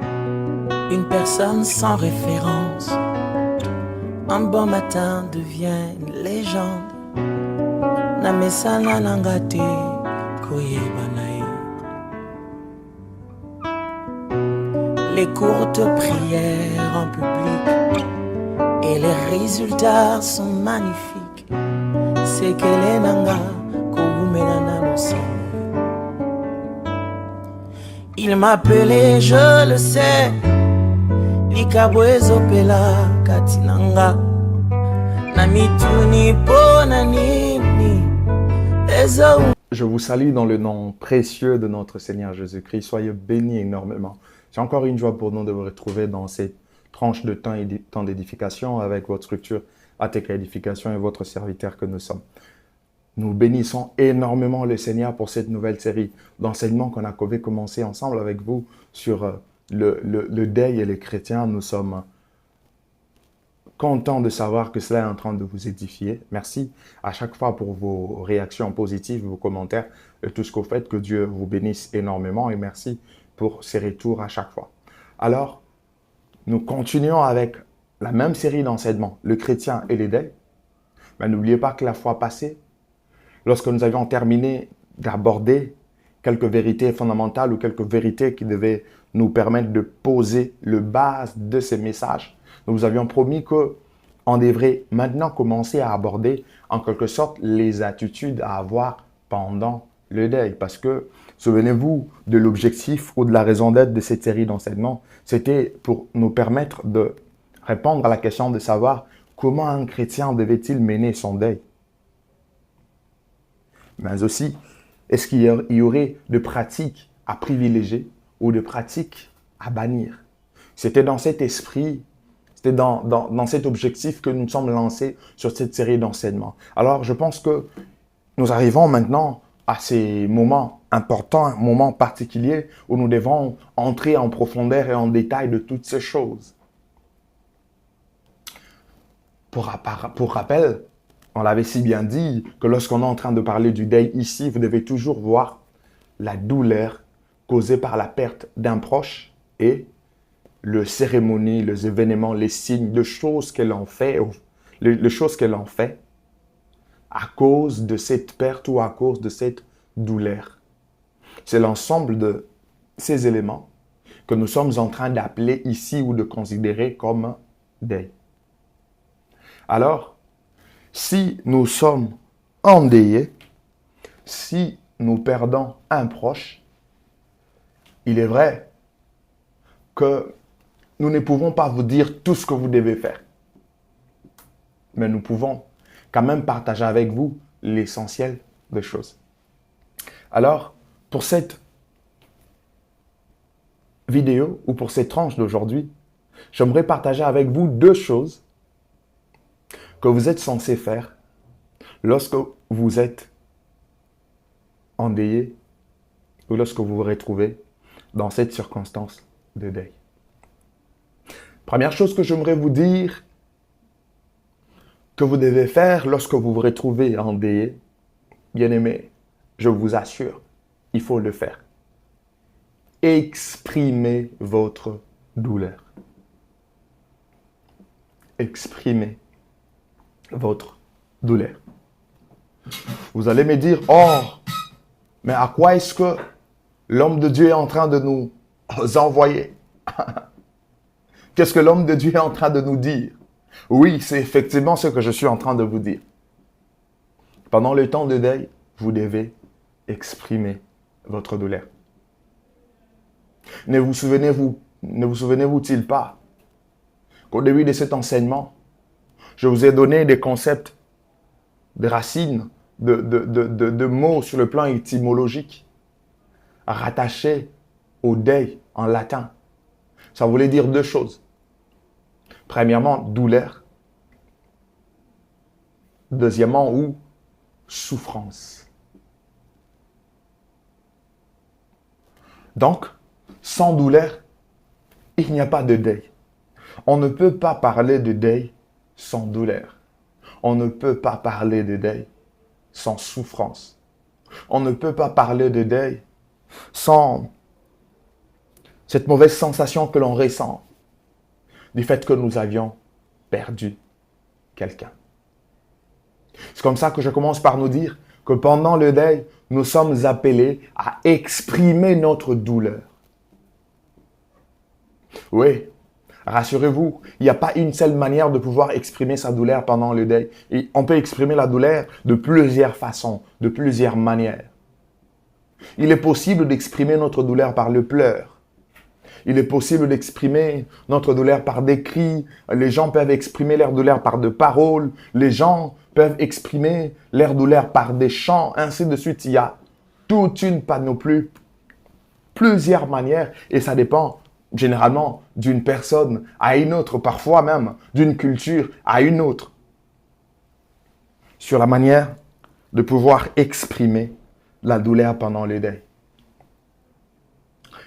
Une personne sans référence, un bon matin devient une légende. Namesana nangate koyebanae. Les courtes prières en public et les résultats sont magnifiques. C'est qu'elle est nanga kogumenana aussi. Il m'appelait, je le sais, Likabwezo pela katinanga. Namituni ponanini. Je vous salue dans le nom précieux de notre Seigneur Jésus-Christ. Soyez bénis énormément. C'est encore une joie pour nous de vous retrouver dans cette tranche de temps d'édification avec votre structure ATK Édification et votre serviteur que nous sommes. Nous bénissons énormément le Seigneur pour cette nouvelle série d'enseignements qu'on a commencé ensemble avec vous sur le deuil et les chrétiens. Nous sommes contents de savoir que cela est en train de vous édifier. Merci à chaque fois pour vos réactions positives, vos commentaires et tout ce que vous faites. Que Dieu vous bénisse énormément et merci pour ces retours à chaque fois. Alors, nous continuons avec la même série d'enseignements, le chrétien et les deuils. Mais n'oubliez pas que la fois passée, lorsque nous avions terminé d'aborder quelques vérités fondamentales ou quelques vérités qui devaient nous permettre de poser le base de ces messages, nous vous avions promis qu'on devrait maintenant commencer à aborder en quelque sorte les attitudes à avoir pendant le deuil. Parce que, souvenez-vous de l'objectif ou de la raison d'être de cette série d'enseignements, c'était pour nous permettre de répondre à la question de savoir comment un chrétien devait-il mener son deuil. Mais aussi, est-ce qu'il y aurait de pratiques à privilégier ou de pratiques à bannir? C'était dans cet esprit, c'était dans cet objectif que nous sommes lancés sur cette série d'enseignements. Alors, je pense que nous arrivons maintenant à ces moments importants, moments particuliers où nous devons entrer en profondeur et en détail de toutes ces choses. Pour rappel, on l'avait si bien dit que lorsqu'on est en train de parler du deuil ici, vous devez toujours voir la douleur causée par la perte d'un proche et les cérémonies, les événements, les signes de choses qu'elle en fait, les choses qu'elle en fait à cause de cette perte ou à cause de cette douleur. C'est l'ensemble de ces éléments que nous sommes en train d'appeler ici ou de considérer comme deuil. Alors, si nous sommes endeuillés, si nous perdons un proche, il est vrai que nous ne pouvons pas vous dire tout ce que vous devez faire. Mais nous pouvons quand même partager avec vous l'essentiel des choses. Alors, pour cette vidéo ou pour cette tranche d'aujourd'hui, j'aimerais partager avec vous deux choses que vous êtes censé faire lorsque vous êtes endeuillé ou lorsque vous vous retrouvez dans cette circonstance de deuil. Première chose que j'aimerais vous dire que vous devez faire lorsque vous vous retrouvez endeuillé, bien-aimé, je vous assure, il faut le faire. Exprimez votre douleur. Exprimez votre douleur. Vous allez me dire, oh, mais à quoi est-ce que l'homme de Dieu est en train de nous envoyer? Qu'est-ce que l'homme de Dieu est en train de nous dire? Oui, c'est effectivement ce que je suis en train de vous dire. Pendant le temps de deuil, vous devez exprimer votre douleur. Ne vous souvenez-vous-t-il pas qu'au début de cet enseignement, je vous ai donné des concepts, des racines, de mots sur le plan étymologique rattachés au deuil en latin. Ça voulait dire deux choses. Premièrement, douleur. Deuxièmement, ou souffrance. Donc, sans douleur, il n'y a pas de deuil. On ne peut pas parler de deuil sans douleur. On ne peut pas parler de deuil sans souffrance. On ne peut pas parler de deuil sans cette mauvaise sensation que l'on ressent du fait que nous avions perdu quelqu'un. C'est comme ça que je commence par nous dire que pendant le deuil, nous sommes appelés à exprimer notre douleur. Oui, rassurez-vous, il n'y a pas une seule manière de pouvoir exprimer sa douleur pendant le deuil. Et on peut exprimer la douleur de plusieurs façons, de plusieurs manières. Il est possible d'exprimer notre douleur par le pleur. Il est possible d'exprimer notre douleur par des cris. Les gens peuvent exprimer leur douleur par des paroles. Les gens peuvent exprimer leur douleur par des chants, ainsi de suite. Il y a toute une panoplie, plusieurs manières, et ça dépend généralement d'une personne à une autre, parfois même d'une culture à une autre, sur la manière de pouvoir exprimer la douleur pendant le deuil.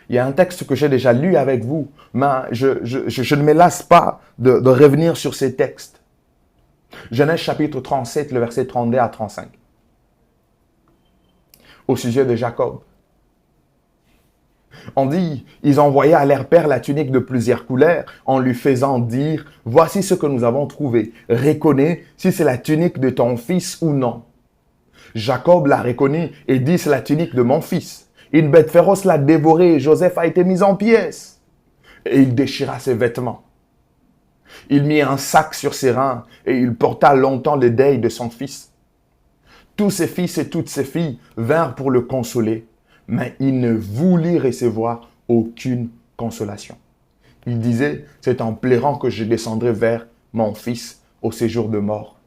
Il y a un texte que j'ai déjà lu avec vous, mais je ne me lasse pas de revenir sur ces textes. Genèse chapitre 37, le verset 32 à 35. Au sujet de Jacob. On dit, ils envoyaient à leur père la tunique de plusieurs couleurs en lui faisant dire, voici ce que nous avons trouvé. Reconnais si c'est la tunique de ton fils ou non. Jacob l'a reconnu et dit, c'est la tunique de mon fils. Une bête féroce l'a dévoré et Joseph a été mis en pièces. Et il déchira ses vêtements. Il mit un sac sur ses reins et il porta longtemps le deuil de son fils. Tous ses fils et toutes ses filles vinrent pour le consoler, mais il ne voulut recevoir aucune consolation. Il disait, c'est en pleurant que je descendrai vers mon fils au séjour de mort.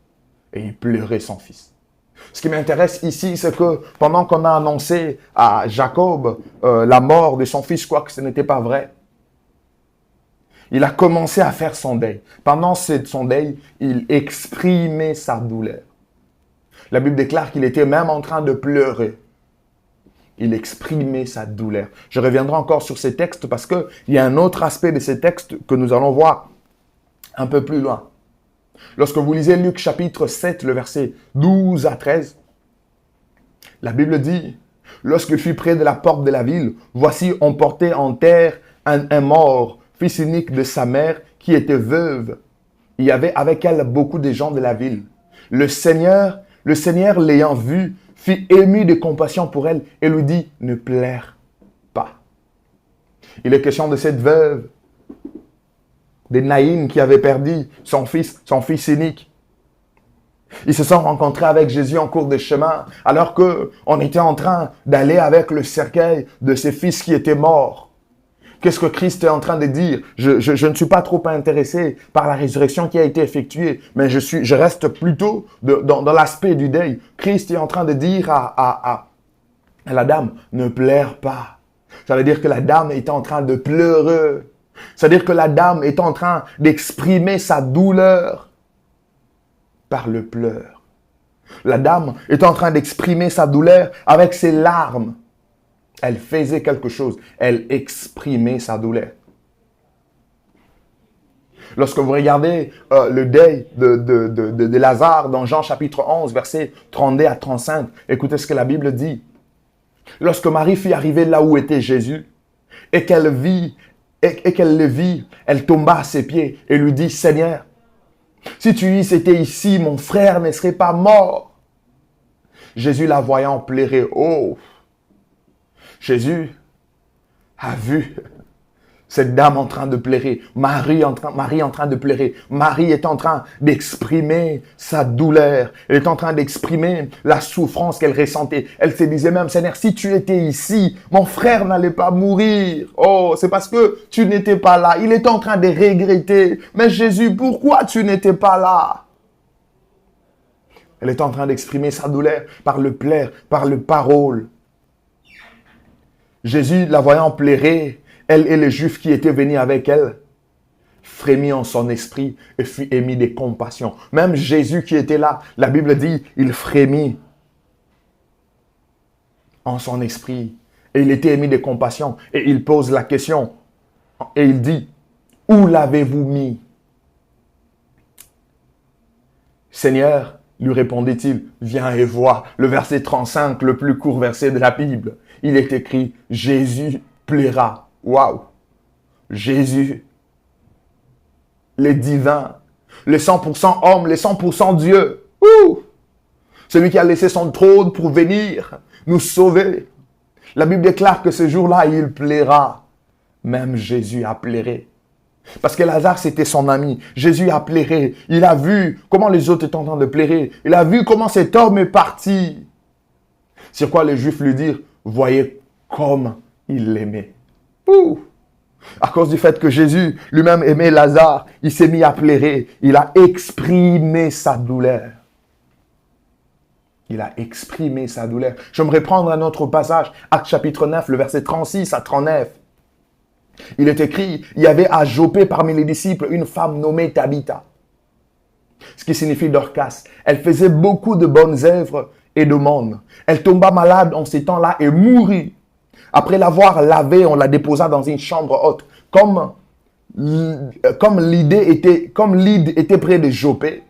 Et il pleurait son fils. Ce qui m'intéresse ici, c'est que pendant qu'on a annoncé à Jacob la mort de son fils, quoique ce n'était pas vrai, il a commencé à faire son deuil. Pendant son deuil, il exprimait sa douleur. La Bible déclare qu'il était même en train de pleurer. Il exprimait sa douleur. Je reviendrai encore sur ces textes parce qu'il y a un autre aspect de ces textes que nous allons voir un peu plus loin. Lorsque vous lisez Luc chapitre 7, le verset 12 à 13, la Bible dit, lorsqu'il fut près de la porte de la ville, voici on portait en terre un mort, fils unique de sa mère, qui était veuve. Il y avait avec elle beaucoup de gens de la ville. Le Seigneur l'ayant vue, fut ému de compassion pour elle et lui dit, ne pleure pas. Il est question de cette veuve, de Naïm qui avait perdu son fils unique. Ils se sont rencontrés avec Jésus en cours de chemin, alors qu'on était en train d'aller avec le cercueil de ses fils qui étaient morts. Qu'est-ce que Christ est en train de dire? Je ne suis pas trop intéressé par la résurrection qui a été effectuée, mais je reste plutôt dans l'aspect du deuil. Christ est en train de dire à la dame, ne pleure pas. Ça veut dire que la dame est en train de pleurer. C'est-à-dire que la dame est en train d'exprimer sa douleur par le pleur. La dame est en train d'exprimer sa douleur avec ses larmes. Elle faisait quelque chose. Elle exprimait sa douleur. Lorsque vous regardez le deuil de Lazare dans Jean chapitre 11, versets 32 à 35, écoutez ce que la Bible dit. Lorsque Marie fut arrivée là où était Jésus et qu'elle le vit, elle tomba à ses pieds et lui dit, Seigneur, si tu eusse été ici, mon frère ne serait pas mort. Jésus la voyant pleurer, oh, Jésus a vu cette dame en train de pleurer, Marie en train de pleurer. Marie est en train d'exprimer sa douleur. Elle est en train d'exprimer la souffrance qu'elle ressentait. Elle se disait même, Seigneur, si tu étais ici, mon frère n'allait pas mourir. Oh, c'est parce que tu n'étais pas là. Il est en train de regretter. Mais Jésus, pourquoi tu n'étais pas là? Elle est en train d'exprimer sa douleur par le pleur, par le parole. Jésus, la voyant pleurer, elle et les Juifs qui étaient venus avec elle, frémit en son esprit et fut émis de compassion. Même Jésus qui était là, la Bible dit, il frémit en son esprit et il était émis de compassion. Et il pose la question et il dit, où l'avez-vous mis? Seigneur, lui répondit-il, viens et vois. Le verset 35, le plus court verset de la Bible. Il est écrit, Jésus pleura. Waouh! Jésus, le divin, le 100% homme, le 100% Dieu. Ouh! Celui qui a laissé son trône pour venir nous sauver. La Bible déclare que ce jour-là, il plaira. Même Jésus a pleuré. Parce que Lazare, c'était son ami. Jésus a pleuré. Il a vu comment les autres étaient en train de pleurer. Il a vu comment cet homme est parti. Sur quoi les Juifs lui dirent, voyez comme il l'aimait. Ouh! À cause du fait que Jésus lui-même aimait Lazare, il s'est mis à pleurer. Il a exprimé sa douleur. Il a exprimé sa douleur. J'aimerais prendre un autre passage, Actes chapitre 9, le verset 36 à 39. Il est écrit, il y avait à Jopé parmi les disciples une femme nommée Tabitha, ce qui signifie Dorcas. Elle faisait beaucoup de bonnes œuvres et de monde. Elle tomba malade en ces temps-là et mourut. Après l'avoir lavée, on la déposa dans une chambre haute. Comme Lydde était près de Jopé,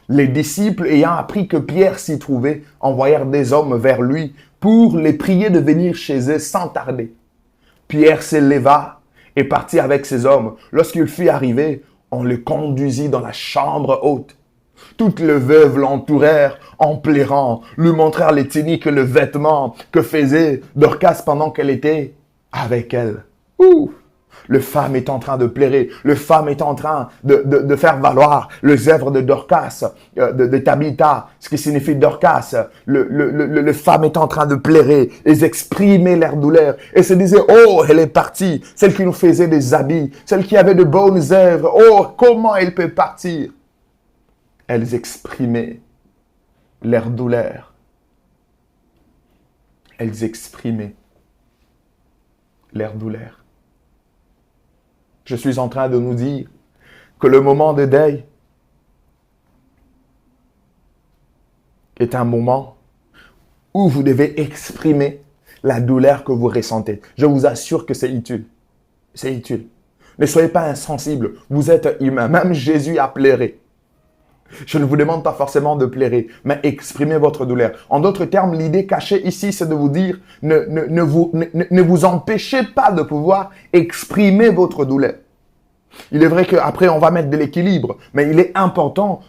les disciples, ayant appris que Pierre s'y trouvait, envoyèrent des hommes vers lui pour les prier de venir chez eux sans tarder. Pierre s'éleva et partit avec ses hommes. Lorsqu'il fut arrivé, on le conduisit dans la chambre haute. Toutes les veuves l'entourèrent en pleurant, lui montrèrent les tuniques et le vêtement que faisait Dorcas pendant qu'elle était avec elle. Ouh! Le femme est en train de pleurer. Le femme est en train de faire valoir les œuvres de Dorcas, de Tabitha, ce qui signifie Dorcas. Le femme est en train de pleurer. Ils exprimaient leur douleur. Et se disaient, oh, elle est partie. Celle qui nous faisait des habits. Celle qui avait de bonnes œuvres. Oh, comment elle peut partir? Elles exprimaient leur douleur. Elles exprimaient leur douleur. Je suis en train de nous dire que le moment de deuil est un moment où vous devez exprimer la douleur que vous ressentez. Je vous assure que c'est utile. C'est utile. Ne soyez pas insensibles. Vous êtes humain. Même Jésus a pleuré. Je ne vous demande pas forcément de pleurer, mais exprimez votre douleur. En d'autres termes, l'idée cachée ici, c'est de vous dire, ne vous empêchez pas de pouvoir exprimer votre douleur. Il est vrai qu'après, on va mettre de l'équilibre, mais il est important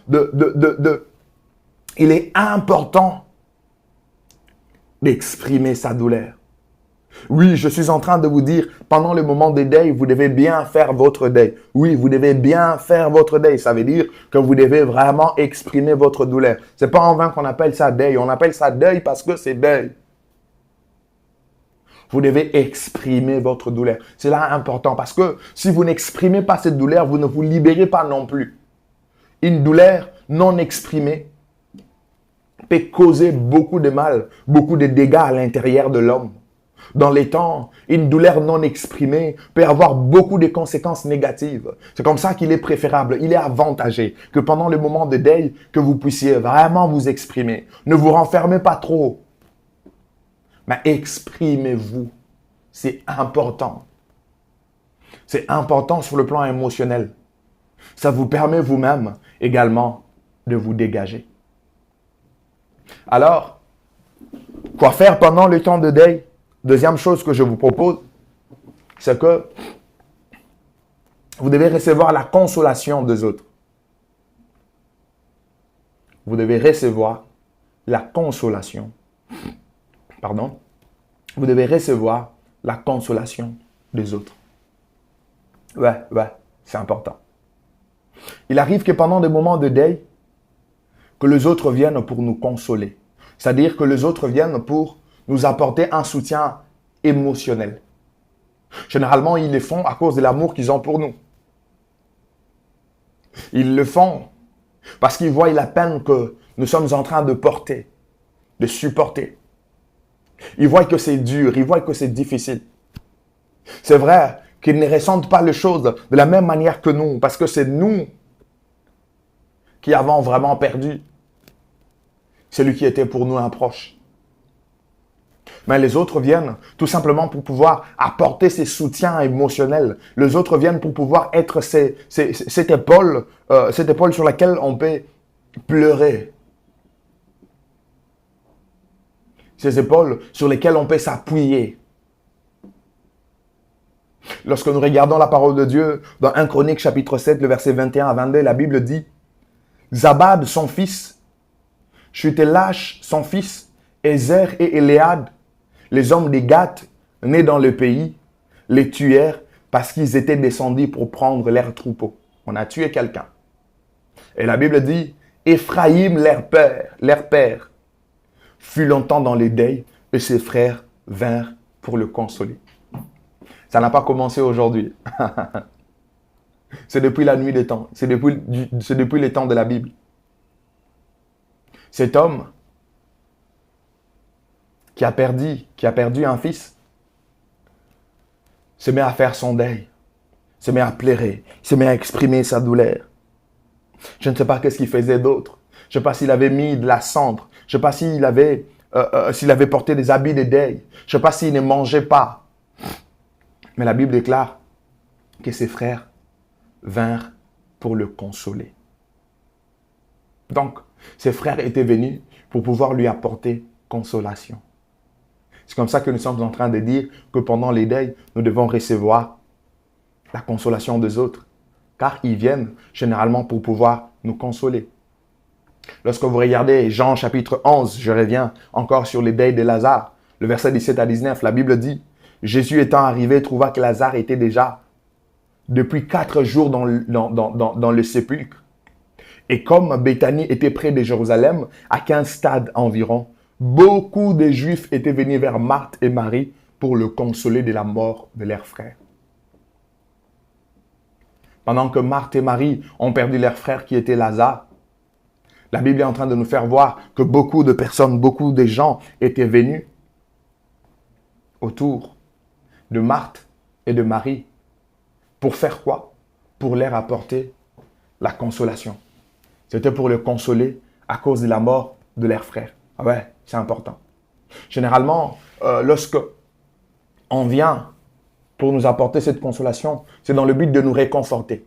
d'exprimer sa douleur. Oui, je suis en train de vous dire, pendant le moment de deuil, vous devez bien faire votre deuil. Oui, vous devez bien faire votre deuil. Ça veut dire que vous devez vraiment exprimer votre douleur. C'est pas en vain qu'on appelle ça deuil. On appelle ça deuil parce que c'est deuil. Vous devez exprimer votre douleur. C'est là important parce que si vous n'exprimez pas cette douleur, vous ne vous libérez pas non plus. Une douleur non exprimée peut causer beaucoup de mal, beaucoup de dégâts à l'intérieur de l'homme. Dans les temps, une douleur non exprimée peut avoir beaucoup de conséquences négatives. C'est comme ça qu'il est préférable, il est avantagé que pendant le moment de deuil, que vous puissiez vraiment vous exprimer. Ne vous renfermez pas trop, mais exprimez-vous. C'est important. C'est important sur le plan émotionnel. Ça vous permet vous-même également de vous dégager. Alors, quoi faire pendant le temps de deuil? Deuxième chose que je vous propose, c'est que vous devez recevoir la consolation des autres. Vous devez recevoir la consolation. Pardon. Vous devez recevoir la consolation des autres. Ouais, c'est important. Il arrive que pendant des moments de deuil, que les autres viennent pour nous consoler. C'est-à-dire que les autres viennent pour nous apporter un soutien émotionnel. Généralement, ils le font à cause de l'amour qu'ils ont pour nous. Ils le font parce qu'ils voient la peine que nous sommes en train de porter, de supporter. Ils voient que c'est dur, ils voient que c'est difficile. C'est vrai qu'ils ne ressentent pas les choses de la même manière que nous, parce que c'est nous qui avons vraiment perdu celui qui était pour nous un proche. Mais les autres viennent tout simplement pour pouvoir apporter ces soutiens émotionnels. Les autres viennent pour pouvoir être cette épaule sur laquelle on peut pleurer. Ces épaules sur lesquelles on peut s'appuyer. Lorsque nous regardons la parole de Dieu, dans 1 Chronique chapitre 7, le verset 21 à 22, la Bible dit « Zabad, son fils, Chutélash, son fils, Ézer et Éléad, les hommes des Gath, nés dans le pays, les tuèrent parce qu'ils étaient descendus pour prendre leurs troupeaux. » On a tué quelqu'un. Et la Bible dit « Éphraïm, leur père, fut longtemps dans les deuils et ses frères vinrent pour le consoler. » Ça n'a pas commencé aujourd'hui. C'est depuis la nuit des temps. C'est depuis les temps de la Bible. Cet homme qui a perdu un fils, se met à faire son deuil, se met à pleurer, se met à exprimer sa douleur. Je ne sais pas qu'est-ce qu'il faisait d'autre. Je ne sais pas s'il avait mis de la cendre. Je ne sais pas s'il avait porté des habits de deuil. Je ne sais pas s'il ne mangeait pas. Mais la Bible déclare que ses frères vinrent pour le consoler. Donc, ses frères étaient venus pour pouvoir lui apporter consolation. C'est comme ça que nous sommes en train de dire que pendant les deuils, nous devons recevoir la consolation des autres. Car ils viennent généralement pour pouvoir nous consoler. Lorsque vous regardez Jean chapitre 11, je reviens encore sur les deuils de Lazare, le verset 17 à 19, la Bible dit « Jésus étant arrivé trouva que Lazare était déjà depuis 4 jours dans le sépulcre. Et comme Béthanie était près de Jérusalem, à 15 stades environ, beaucoup de Juifs étaient venus vers Marthe et Marie pour le consoler de la mort de leur frère. » Pendant que Marthe et Marie ont perdu leur frère qui était Lazare, la Bible est en train de nous faire voir que beaucoup de personnes, beaucoup de gens étaient venus autour de Marthe et de Marie. Pour faire quoi? Pour leur apporter la consolation. C'était pour le consoler à cause de la mort de leur frère. Ah ouais, c'est important. Généralement, lorsque on vient pour nous apporter cette consolation, c'est dans le but de nous réconforter.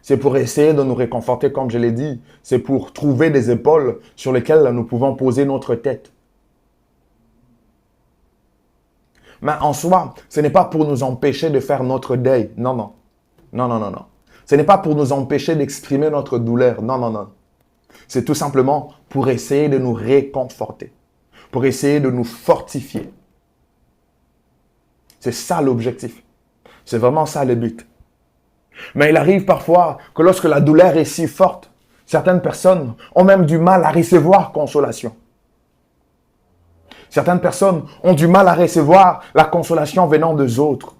C'est pour essayer de nous réconforter, comme je l'ai dit. C'est pour trouver des épaules sur lesquelles nous pouvons poser notre tête. Mais en soi, ce n'est pas pour nous empêcher de faire notre deuil. Non, non. Non, non, non, non. Ce n'est pas pour nous empêcher d'exprimer notre douleur. Non, non, non. C'est tout simplement pour essayer de nous réconforter. Pour essayer de nous fortifier. C'est ça l'objectif. C'est vraiment ça le but. Mais il arrive parfois que lorsque la douleur est si forte, certaines personnes ont même du mal à recevoir consolation. Certaines personnes ont du mal à recevoir la consolation venant des autres.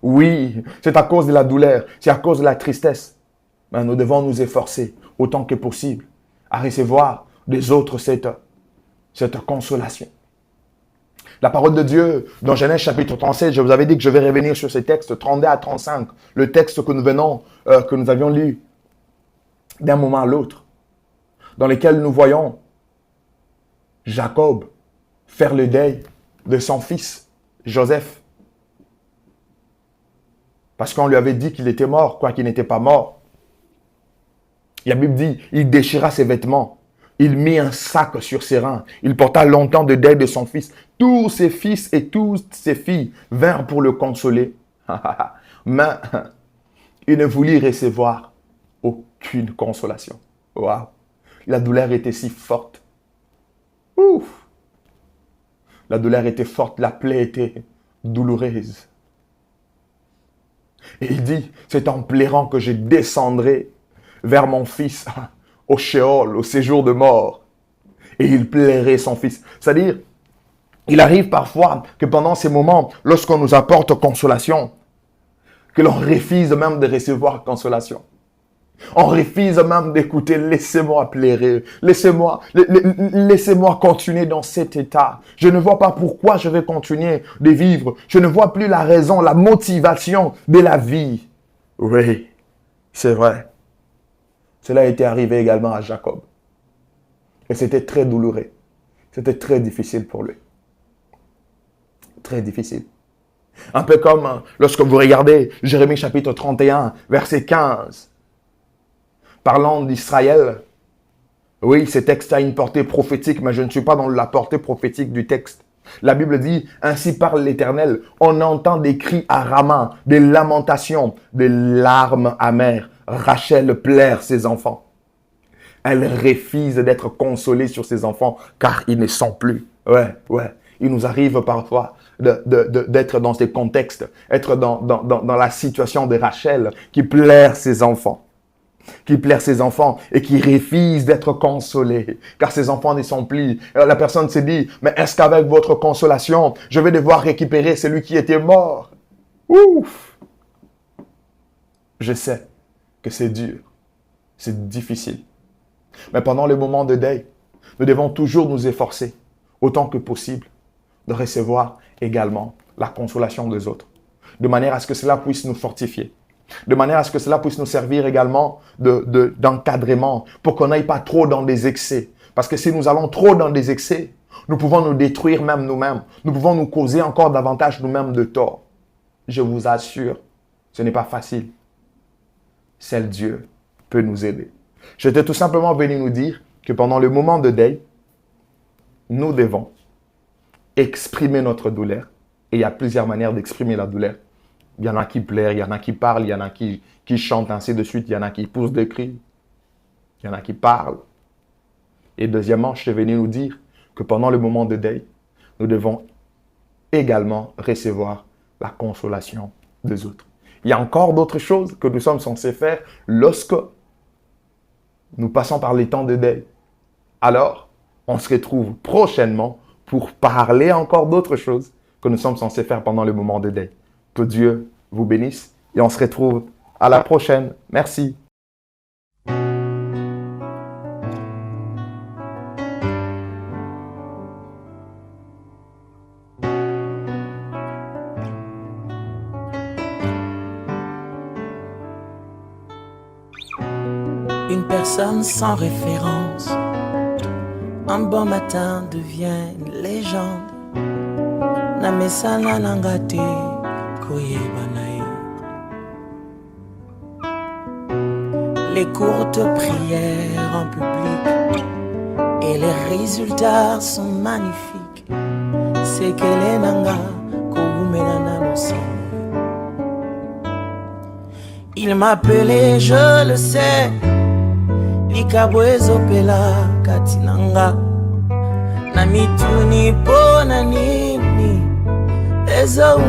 Oui, c'est à cause de la douleur, c'est à cause de la tristesse. Mais nous devons nous efforcer autant que possible à recevoir des autres cette consolation. La parole de Dieu, dans Genèse chapitre 37, je vous avais dit que je vais revenir sur ces textes 32 à 35, le texte que nous avions lu d'un moment à l'autre, dans lesquels nous voyons Jacob faire le deuil de son fils, Joseph. Parce qu'on lui avait dit qu'il était mort, quoi qu'il n'était pas mort. La Bible dit, il déchira ses vêtements. Il mit un sac sur ses reins. Il porta longtemps de deuil de son fils. Tous ses fils et toutes ses filles vinrent pour le consoler. Mais il ne voulut recevoir aucune consolation. Waouh! La douleur était si forte. Ouf! La douleur était forte, la plaie était douloureuse. Et il dit, c'est en pleurant que je descendrai vers mon fils au Sheol, au séjour de mort. Et il plairait son fils. C'est-à-dire, il arrive parfois que pendant ces moments, lorsqu'on nous apporte consolation, que l'on refuse même de recevoir consolation. On refuse même d'écouter, laissez-moi pleurer, laissez-moi continuer dans cet état. Je ne vois pas pourquoi je vais continuer de vivre. Je ne vois plus la raison, la motivation de la vie. Oui, c'est vrai. Cela était arrivé également à Jacob. Et c'était très douloureux. C'était très difficile pour lui. Très difficile. Un peu comme lorsque vous regardez Jérémie chapitre 31, verset 15. Parlant d'Israël. Oui, ce texte a une portée prophétique, mais je ne suis pas dans la portée prophétique du texte. La Bible dit, ainsi parle l'Éternel, on entend des cris à Rama, des lamentations, des larmes amères. Rachel pleure ses enfants. Elle refuse d'être consolée sur ses enfants car ils ne sont plus. Ouais. Il nous arrive parfois d'être dans ces contextes, être dans la situation de Rachel qui pleure ses enfants. Et qui refuse d'être consolé, car ses enfants ne sont plus. La personne se dit, mais est-ce qu'avec votre consolation, je vais devoir récupérer celui qui était mort? Ouf! Je sais que c'est dur, c'est difficile. Mais pendant le moment de deuil, nous devons toujours nous efforcer, autant que possible, de recevoir également la consolation des autres, de manière à ce que cela puisse nous fortifier. De manière à ce que cela puisse nous servir également d'encadrement pour qu'on n'aille pas trop dans des excès. Parce que si nous allons trop dans des excès, nous pouvons nous détruire même nous-mêmes. Nous pouvons nous causer encore davantage nous-mêmes de tort. Je vous assure, ce n'est pas facile. Seul Dieu peut nous aider. J'étais tout simplement venu nous dire que pendant le moment de deuil, nous devons exprimer notre douleur. Et il y a plusieurs manières d'exprimer la douleur. Il y en a qui pleurent, il y en a qui parlent, il y en a qui chantent, ainsi de suite. Il y en a qui poussent des cris. Il y en a qui parlent. Et deuxièmement, je suis venu nous dire que pendant le moment de deuil, nous devons également recevoir la consolation des autres. Il y a encore d'autres choses que nous sommes censés faire lorsque nous passons par les temps de deuil. Alors, on se retrouve prochainement pour parler encore d'autres choses que nous sommes censés faire pendant le moment de deuil. Que Dieu vous bénisse et on se retrouve à la prochaine. Merci. Une personne sans référence, un bon matin devient une légende. Namesana nangate koyebanae. Les courtes prières en public et les résultats sont magnifiques. C'est que les nanga koumenana nosi. Il m'appelait, je le sais. Likabwezo pela katinanga. Namituni po nani. Ezo